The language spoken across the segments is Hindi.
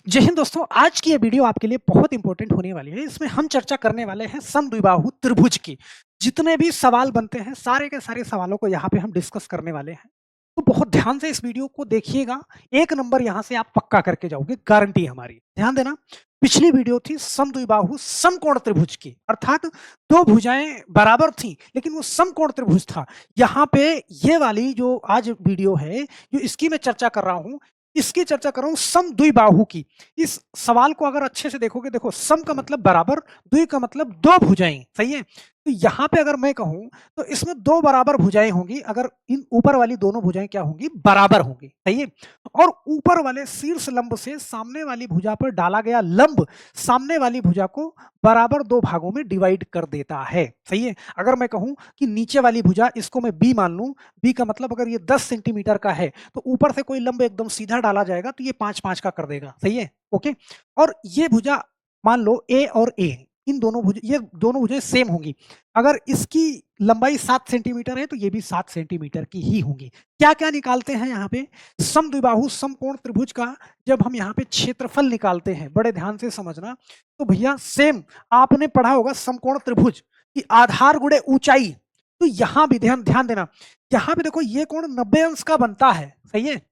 जय हिंद दोस्तों, आज की ये वीडियो आपके लिए बहुत इंपॉर्टेंट होने वाली है। इसमें हम चर्चा करने वाले हैं समद्विबाहु त्रिभुज की। जितने भी सवाल बनते हैं, सारे के सारे सवालों को यहाँ पे हम डिस्कस करने वाले हैं। तो बहुत ध्यान से इस वीडियो को देखिएगा, 1 नंबर यहाँ से आप पक्का करके जाओगे, गारंटी है हमारी। ध्यान देना, पिछली वीडियो थी समद्विबाहु समकोण त्रिभुज की, अर्थात 2 भुजाएँ बराबर थीं, लेकिन वो समकोण त्रिभुज था। यहाँ पे ये वाली जो आज वीडियो है, जो इसकी मैं चर्चा कर रहा हूँ, इसकी चर्चा कर रहा हूँ समद्विबाहु की। इस सवाल को अगर अच्छे से देखोगे, देखो सम का मतलब बराबर, द्वि का मतलब 2 भुजाएं, सही है। तो यहाँ पे अगर मैं कहूं तो इसमें 2 बराबर भुजाएं होंगी, अगर इन ऊपर वाली दोनों भुजाएं क्या होंगी, बराबर होंगी, सही है। और ऊपर वाले शीर्ष लंब से सामने वाली भुजा पर डाला गया लंब सामने वाली भुजा को बराबर 2 भागों में डिवाइड कर देता है, सही है। अगर मैं कहूं कि नीचे वाली भुजा, इसको मैं बी मान लूं, बी का मतलब अगर ये 10 सेंटीमीटर का है तो ऊपर से कोई लंब एकदम सीधा डाला जाएगा तो ये 5-5 का कर देगा, सही है, ओके। और ये भुजा मान लो ए और ए, इन दोनों भुजा, ये दोनों भुजाएं सेम होंगी। अगर इसकी लंबाई 7 सेंटीमीटर है तो ये भी 7 सेंटीमीटर की ही होंगी। क्या क्या निकालते हैं यहाँ पे, समद्विबाहु समकोण त्रिभुज का जब हम यहाँ पे क्षेत्रफल निकालते हैं, बड़े ध्यान से समझना। तो भैया सेम आपने पढ़ा होगा समकोण त्रिभुज की आधार गुणे ऊंचाई। तो यहाँ भी ध्यान ध्यान देना, यहाँ पे देखो ये कोण 90 अंश का बनता है, सही है।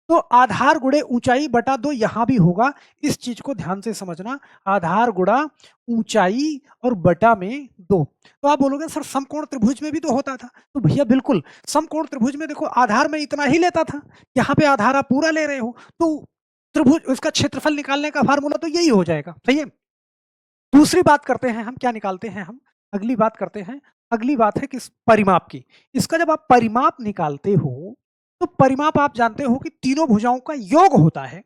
तो आधार गुणे ऊंचाई बटा 2 यहाँ भी होगा, इस चीज को ध्यान से समझना, आधार गुणा ऊंचाई और बटा में 2। तो आप बोलोगे सर समकोण त्रिभुज में भी तो होता था, तो भैया बिल्कुल, समकोण त्रिभुज में देखो आधार में इतना ही लेता था, यहाँ पे आधार आप पूरा ले रहे हो, तो त्रिभुज उसका क्षेत्रफल निकालने का फार्मूला तो यही हो जाएगा, सही है। दूसरी बात करते हैं हम, क्या निकालते हैं हम, अगली बात करते हैं। अगली बात है किस, परिमाप की। इसका जब आप परिमाप निकालते हो तो परिमाप आप जानते हो कि तीनों भुजाओं का योग होता है।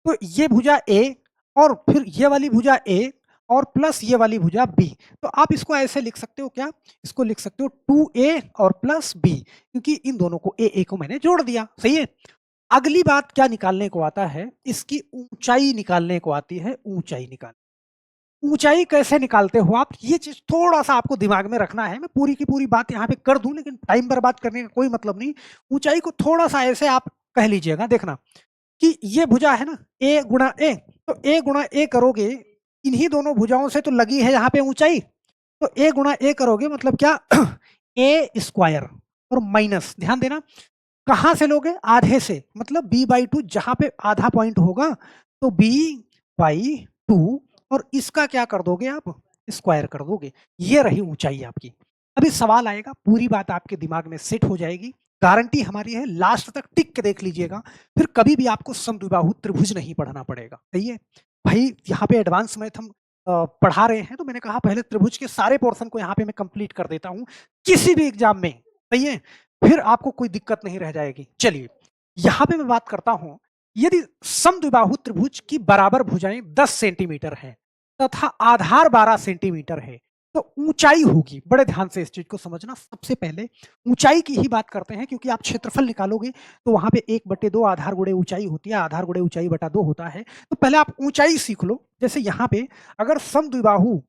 तो ये भुजा ए और फिर ये वाली भुजा ए और प्लस ये वाली भुजा बी। तो आप इसको ऐसे लिख सकते हो, क्या इसको लिख सकते हो 2a और प्लस बी, क्योंकि इन दोनों को ए को मैंने जोड़ दिया, सही है। अगली बात क्या निकालने को आता है, इसकी ऊंचाई निकालने को आती है, ऊंचाई निकाल। ऊंचाई कैसे निकालते हो आप, ये चीज थोड़ा सा आपको दिमाग में रखना है। मैं पूरी की पूरी बात यहाँ पे कर दूं, लेकिन टाइम बर्बाद करने का कोई मतलब नहीं। ऊंचाई को थोड़ा सा ऐसे आप कह लीजिएगा, देखना कि ये भुजा है ना ए गुणा ए, तो ए गुणा ए करोगे, इन्हीं दोनों भुजाओं से तो लगी है यहाँ पे ऊंचाई, तो ए गुणा ए करोगे मतलब क्या ए स्क्वायर और माइनस, ध्यान देना कहां से लोगे, आधे से, मतलब b/2, जहां पे आधा पॉइंट होगा तो b/2, और इसका क्या कर दोगे आप, स्क्वायर कर दोगे। ये रही ऊंचाई आपकी। अभी सवाल आएगा, पूरी बात आपके दिमाग में सेट हो जाएगी, गारंटी हमारी है, लास्ट तक टिक के देख लीजिएगा, फिर कभी भी आपको समद्विबाहु त्रिभुज नहीं पढ़ना पड़ेगा, सही है भाई। यहाँ पे एडवांस मैथ हम पढ़ा रहे हैं, तो मैंने कहा पहले त्रिभुज के सारे पोर्शन को यहाँ पे मैं कंप्लीट कर देता हूँ किसी भी एग्जाम में, सही है, फिर आपको कोई दिक्कत नहीं रह जाएगी। चलिए यहां पे मैं बात करता हूं, यदि समद्विबाहु त्रिभुज की बराबर भुजाएं 10 सेंटीमीटर हैं तथा आधार 12 सेंटीमीटर है, तो ऊंचाई होगी, बड़े ध्यान से इस चीज को समझना। सबसे पहले ऊंचाई की ही बात करते हैं, क्योंकि आप क्षेत्रफल निकालोगे तो वहां पे 1/2 आधार गुणे ऊंचाई होती है, आधार गुणे ऊंचाई बटा 2 होता है। तो पहले आप ऊंचाई सीख लो। जैसे यहाँ पे अगर समद्विबाहु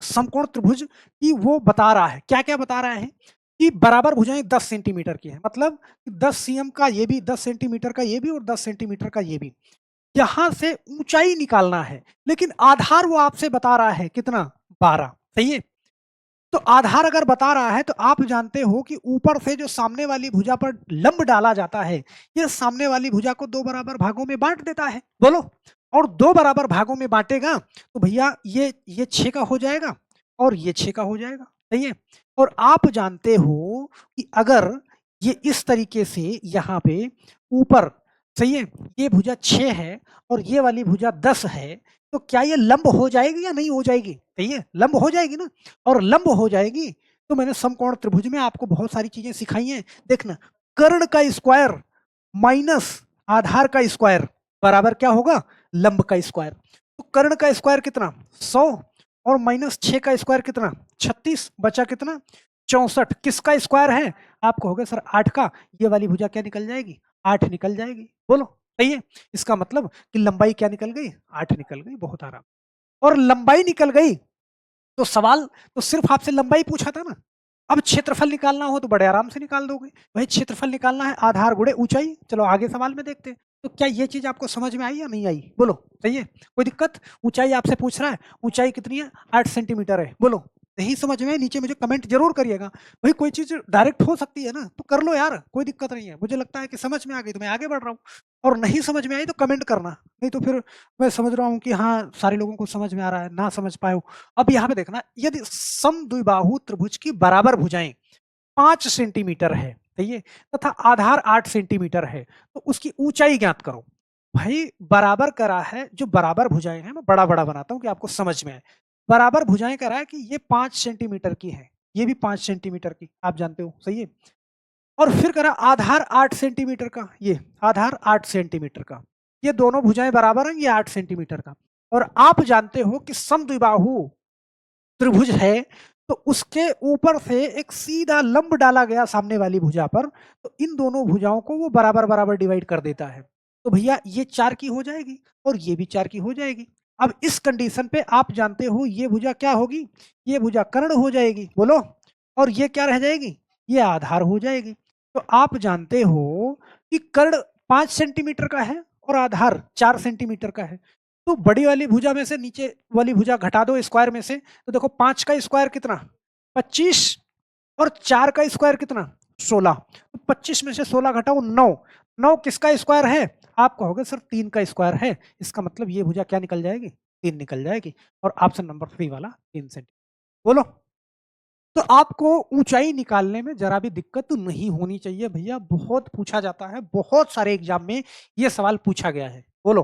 समकोण त्रिभुज की वो बता रहा है, क्या क्या बता रहा है कि बराबर भुजाएं 10 सेंटीमीटर की है, मतलब 10 सीएम का ये भी, 10 सेंटीमीटर का ये भी और 10 सेंटीमीटर का ये भी। यहां से ऊंचाई निकालना है, लेकिन आधार वो आपसे बता रहा है कितना, 12, सही है। तो आधार अगर बता रहा है तो आप जानते हो कि ऊपर से जो सामने वाली भुजा पर लंब डाला जाता है, ये सामने वाली भुजा को 2 बराबर भागों में बांट देता है, बोलो। और 2 बराबर भागों में बांटेगा तो भैया ये 6 का हो जाएगा और ये 6 का हो जाएगा, सही है। और आप जानते हो कि अगर ये इस तरीके से यहाँ पे ऊपर, सही है, ये भुजा 6 है और ये वाली भुजा 10 है, तो क्या ये लंब हो जाएगी या नहीं हो जाएगी, सही है, लंब हो जाएगी ना। और लंब हो जाएगी तो मैंने समकोण त्रिभुज में आपको बहुत सारी चीजें सिखाई हैं, देखना, कर्ण का स्क्वायर माइनस आधार का स्क्वायर बराबर क्या होगा, लंब का स्क्वायर। तो कर्ण का स्क्वायर कितना, 100, और माइनस 6 का स्क्वायर कितना, 36, बचा कितना, 64। किसका स्क्वायर है, आप कहोगे सर 8 का, ये वाली भुजा क्या निकल जाएगी, 8 निकल जाएगी, बोलो, सही है। इसका मतलब कि लंबाई क्या निकल गई, 8 निकल गई, बहुत आराम। और लंबाई निकल गई तो सवाल तो सिर्फ आपसे लंबाई पूछा था ना, अब क्षेत्रफल निकालना हो तो बड़े आराम से निकाल दोगे। भाई क्षेत्रफल निकालना है, आधार गुणे ऊंचाई। चलो आगे सवाल में देखते हैं। तो क्या ये चीज़ आपको समझ में आई या नहीं आई? बोलो, सही है? कोई दिक्कत? ऊँचाई आपसे पूछ रहा है, ऊँचाई कितनी है? 8 सेंटीमीटर है, बोलो। नहीं समझ में आई, नीचे मुझे कमेंट ज़रूर करिएगा। भाई कोई चीज़ डायरेक्ट हो सकती है ना, तो कर लो यार, कोई दिक्कत नहीं है। मुझे लगता है कि समझ में आ गई तो मैं आगे बढ़ रहा हूँ, और नहीं समझ में आई तो कमेंट करना, नहीं तो फिर मैं समझ रहा हूँ कि हाँ, सारे लोगों को समझ में आ रहा है, ना समझ पाए हो। अब यहाँ पे देखना, यदि समद्विबाहु त्रिभुज की बराबर भुजाएँ 5 सेंटीमीटर है, सही है? तथा आधार 8 सेंटीमीटर है, तो उसकी ऊँचाई ज्ञात करो। भाई बराबर करा है, जो बराबर भुजाएँ हैं, मैं बड़ा-बड़ा बनाता हूँ कि आपको समझ में आए। बराबर भुजाएँ करा है कि ये 5 सेंटीमीटर की है, ये भी 5 सेंटीमीटर की, आप जानते हो, सही है? और फिर करा आधार 8 सेंटीमीटर का, ये आधार 8 सेंटीमीटर का। ये दोनों भुजाएँ बराबर हैं, ये 8 सेंटीमीटर का। और आप जानते हो कि समद्विबाहु त्रिभुज है, तो उसके ऊपर से एक सीधा लंब डाला गया सामने वाली भुजा पर, तो इन दोनों भुजाओं को वो बराबर-बराबर डिवाइड कर देता है। तो भैया ये 4 की हो जाएगी और ये भी 4 की हो जाएगी। अब इस कंडीशन पे आप जानते हो ये भुजा क्या होगी? ये भुजा कर्ण हो जाएगी, बोलो। और ये क्या रह जाएगी? ये आधार हो जाएगी। तो आप जानते हो कि कर्ण 5 सेंटीमीटर का है और आधार 4 सेंटीमीटर का है। तो बड़ी वाली भुजा में से नीचे वाली भुजा घटा दो स्क्वायर में से, तो देखो 5 का स्क्वायर कितना? 25, और 4 का स्क्वायर कितना? 16। तो 25 में से 16 घटाओ 9। 9 किसका स्क्वायर है? आप कहोगे सर 3 का स्क्वायर है। इसका मतलब ये भुजा क्या निकल जाएगी? 3 निकल जाएगी, और ऑप्शन नंबर 3 वाला 3 सेंटी। बोलो। तो आपको ऊंचाई निकालने में जरा भी दिक्कत नहीं होनी चाहिए भैया, बहुत पूछा जाता है, बहुत सारे एग्जाम में ये सवाल पूछा गया है। बोलो,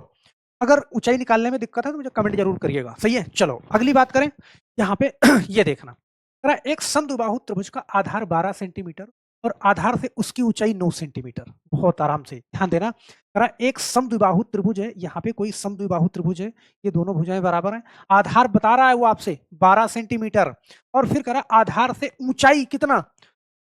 अगर ऊंचाई निकालने में दिक्कत है तो मुझे कमेंट जरूर करिएगा, सही है? चलो अगली बात करें। यहाँ पे ये देखना, जरा एक समद्विबाहु त्रिभुज का आधार 12 सेंटीमीटर और आधार से उसकी ऊंचाई 9 सेंटीमीटर, बहुत आराम से ध्यान देना। जरा एक समद्विबाहु त्रिभुज है, यहाँ पे कोई समद्विबाहु त्रिभुज है, ये दोनों भुजाएं बराबर हैं, आधार बता रहा है वो आपसे 12 सेंटीमीटर, और फिर करा आधार से ऊंचाई कितना?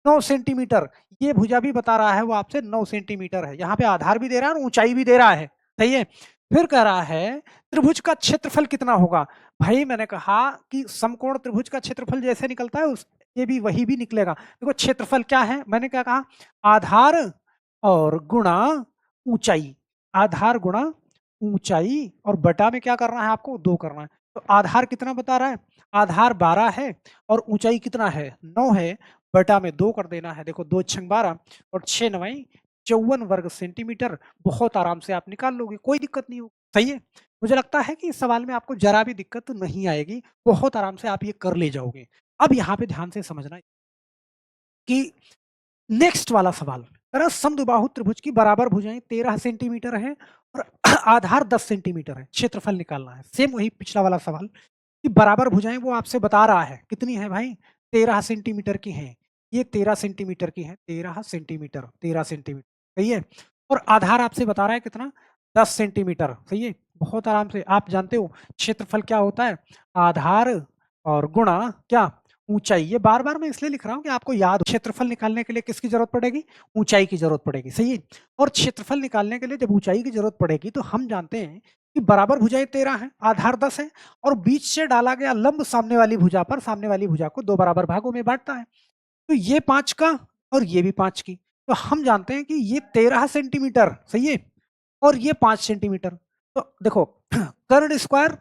9 सेंटीमीटर। ये भुजा भी बता रहा है वो आपसे 9 सेंटीमीटर है। यहाँ पे आधार भी दे रहा है और ऊंचाई भी दे रहा है, सही है? फिर कह रहा है त्रिभुज का क्षेत्रफल कितना होगा? भाई मैंने कहा कि समकोण त्रिभुज का क्षेत्रफल जैसे निकलता है उस ये भी वही भी निकलेगा। देखो क्षेत्रफल क्या है? मैंने क्या कहा? आधार और गुणा ऊंचाई। आधार गुणा ऊंचाई, और बटा में क्या करना है आपको? 2 करना है। तो आधार कितना बता रहा है? आधार 12 है और ऊंचाई कितना है? 9 है, बटा में 2 कर देना है। देखो 2 छंग 12 और 6 नवाई 54 वर्ग सेंटीमीटर। बहुत आराम से आप निकाल लोगे, कोई दिक्कत नहीं होगी, सही है? मुझे लगता है कि इस सवाल में आपको जरा भी दिक्कत नहीं आएगी, बहुत आराम से आप ये कर ले जाओगे। अब यहाँ पे ध्यान से समझना कि नेक्स्ट वाला सवाल, अगर समद्विबाहु त्रिभुज की बराबर भुजाएं 13 सेंटीमीटर है और आधार 10 सेंटीमीटर है, क्षेत्रफल निकालना है। सेम वही पिछला वाला सवाल कि बराबर भुजाएं वो आपसे बता रहा है कितनी है भाई? 13 सेंटीमीटर की हैं। ये 13 सेंटीमीटर की है, 13 सेंटीमीटर, 13 सेंटीमीटर, सही है? और आधार आपसे बता रहा है कितना? 10 सेंटीमीटर, सही है? बहुत आराम से आप जानते हो क्षेत्रफल क्या होता है? आधार और गुणा क्या? ऊंचाई। ये बार-बार मैं इसलिए लिख रहा हूँ कि आपको याद हो। क्षेत्रफल निकालने के लिए किसकी जरूरत पड़ेगी? ऊंचाई की जरूरत पड़ेगी, सही है? और क्षेत्रफल निकालने के लिए जब ऊंचाई की जरूरत पड़ेगी तो हम जानते हैं कि बराबर भुजाएं 13 हैं, आधार 10 है, और बीच से डाला गया लंब सामने वाली भुजा पर सामने वाली भुजा को 2 बराबर भागों में बांटता है। तो ये 5 का और ये भी 5 की। तो हम जानते हैं कि ये 13 सेंटीमीटर, सही है? और ये 5 सेंटीमीटर। तो देखो कर्ण स्क्वायर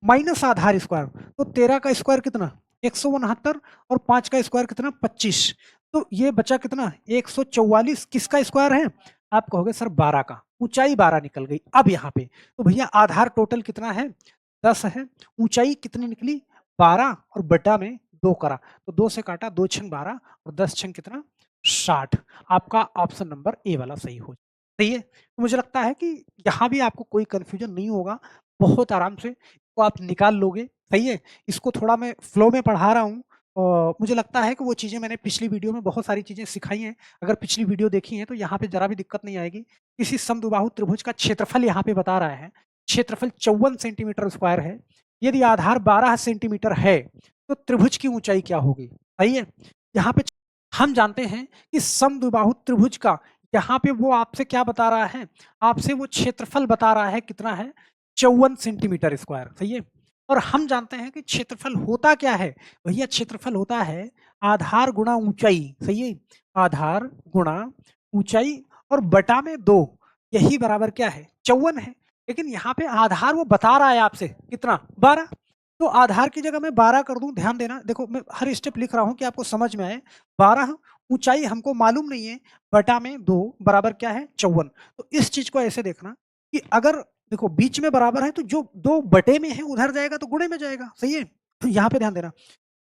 माइनस आधार स्क्वायर, तो 13 का स्क्वायर कितना? 169, और 5 का स्क्वायर कितना? 25। तो ये बचा कितना? 144। किसका स्क्वायर है? आप कहोगे सर 12 का। ऊंचाई 12 निकल गई। अब यहाँ पे तो भैया आधार टोटल कितना है? 10 है। ऊंचाई कितनी निकली? 12, और बटा में 2 करा, तो 2 से काटा, 2 छंग 12 और 10 छंग कितना? 60। आपका ऑप्शन नंबर ए वाला सही हो, सही है? तो मुझे लगता है कि यहाँ भी आपको कोई कन्फ्यूजन नहीं होगा, बहुत आराम से इसको आप निकाल लोगे, सही है? इसको थोड़ा मैं फ्लो में पढ़ा रहा हूँ, और मुझे लगता है कि वो चीज़ें मैंने पिछली वीडियो में बहुत सारी चीज़ें सिखाई हैं। अगर पिछली वीडियो देखी है तो यहाँ पे ज़रा भी दिक्कत नहीं आएगी। किसी समद्विबाहु त्रिभुज का क्षेत्रफल यहाँ पे बता रहा है, क्षेत्रफल 54 सेंटीमीटर स्क्वायर है। यदि आधार 12 सेंटीमीटर है, तो त्रिभुज की ऊँचाई क्या होगी? सही है? यहाँ पे हम जानते हैं कि समद्विबाहु त्रिभुज का यहाँ पे वो आपसे क्या बता रहा है? आपसे वो क्षेत्रफल बता रहा है कितना है? 54 सेंटीमीटर स्क्वायर, सही है? और हम जानते हैं कि क्षेत्रफल होता क्या है? भैया क्षेत्रफल होता है आधार गुणा ऊंचाई, सही है? आधार गुणा ऊंचाई और बटा में 2। यही बराबर क्या है? 54 है। लेकिन यहाँ पे आधार वो बता रहा है आपसे कितना? 12। तो आधार की जगह मैं 12 कर दूँ, ध्यान देना। देखो मैं हर स्टेप लिख रहा हूँ कि आपको समझ में आए। 12 ऊँचाई हमको मालूम नहीं है, बटा में 2 बराबर क्या है? 54। तो इस चीज़ को ऐसे देखना कि अगर देखो बीच में बराबर है तो जो 2 बटे में है उधर जाएगा तो गुणे में जाएगा, सही है? तो यहाँ पे ध्यान देना।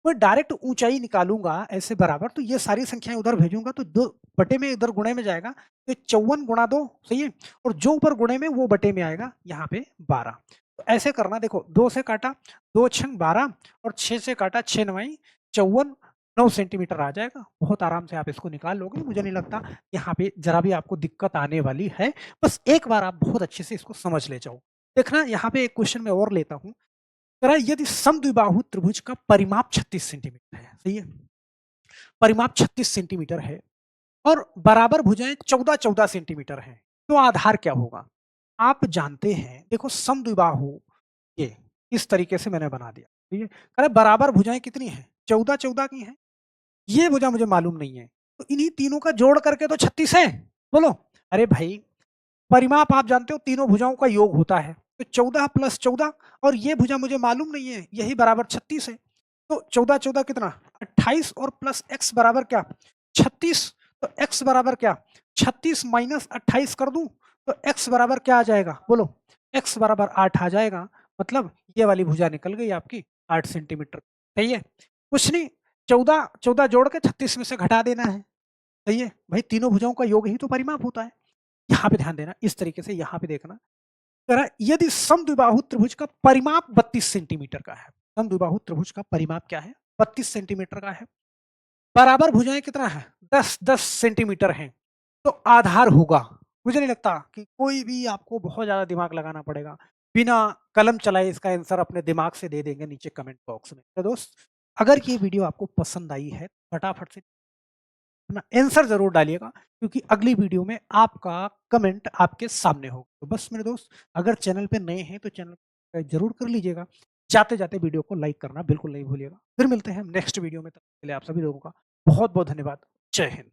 मैं डायरेक्ट ऊंचाई निकालूंगा ऐसे बराबर, तो ये सारी संख्याएं उधर भेजूंगा तो 2 बटे में इधर गुणे में जाएगा, तो 54 गुणा 2, सही है? और जो ऊपर गुणे में वो बटे में आएगा, यहाँ पे 12। तो ऐसे करना, देखो 2 से काटा, 2 छंग 12 और 6 से काटा, 6 नवाई 54, 9 सेंटीमीटर आ जाएगा। बहुत आराम से आप इसको निकाल लोगे, मुझे नहीं लगता यहाँ पे जरा भी आपको दिक्कत आने वाली है। बस एक बार आप बहुत अच्छे से इसको समझ ले जाओ। देखना यहाँ पे एक क्वेश्चन मैं और लेता हूँ। करा यदि समद्विबाहु त्रिभुज का परिमाप 36 सेंटीमीटर है, सही है? परिमाप 36 सेंटीमीटर है और बराबर भुजाएं 14-14 सेंटीमीटर हैं, तो आधार क्या होगा? आप जानते हैं, देखो समद्विबाहु ये इस तरीके से मैंने बना दिया, ठीक है? अरे बराबर भुजाएं कितनी हैं? 14-14 की हैं। ये भुजा मुझे मालूम नहीं है, तो इन्हीं तीनों का जोड़ करके तो 36 है। बोलो। अरे भाई, परिमाप आप जानते हो तीनों भुजाओं का योग होता है, तो 14 प्लस 14, और ये भुजा मुझे मालूम नहीं है, यही बराबर 36 है। तो 14-14 कितना? 28, और प्लस x बराबर क्या? 36। तो x बराबर क्या? 36 माइनस 28 कर दूं तो x बराबर क्या आ जाएगा? बोलो। x बराबर 8 आ जाएगा। मतलब ये वाली भुजा निकल गई आपकी 8 सेंटीमीटर। सही है? कुछ नहीं, 14 जोड़ के 36 में से घटा देना है। सही है भाई, तीनों भुजाओं का योग ही तो परिमाप होता है। यहाँ पे ध्यान देना, इस तरीके से यहाँ पे देखना। यदि समद्विबाहु त्रिभुज का परिमाप 32 सेंटीमीटर का है, समद्विबाहु त्रिभुज का परिमाप क्या है? 32 सेंटीमीटर का है। बराबर भुजाएं कितना है? 10-10 सेंटीमीटर हैं, तो आधार होगा। मुझे नहीं लगता कि कोई भी आपको बहुत ज्यादा दिमाग लगाना पड़ेगा। बिना कलम चलाए इसका आंसर अपने दिमाग से दे देंगे नीचे कमेंट बॉक्स में। तो दोस्त, अगर ये वीडियो आपको पसंद आई है, फटाफट से अपना आंसर ज़रूर डालिएगा, क्योंकि अगली वीडियो में आपका कमेंट आपके सामने होगा। तो बस मेरे दोस्त, अगर चैनल पे नए हैं तो चैनल को सब्सक्राइब ज़रूर कर लीजिएगा। जाते-जाते वीडियो को लाइक करना बिल्कुल नहीं भूलिएगा। फिर मिलते हैं हम नेक्स्ट वीडियो में, तब तक के लिए आप सभी लोगों का बहुत-बहुत धन्यवाद। जय हिंद।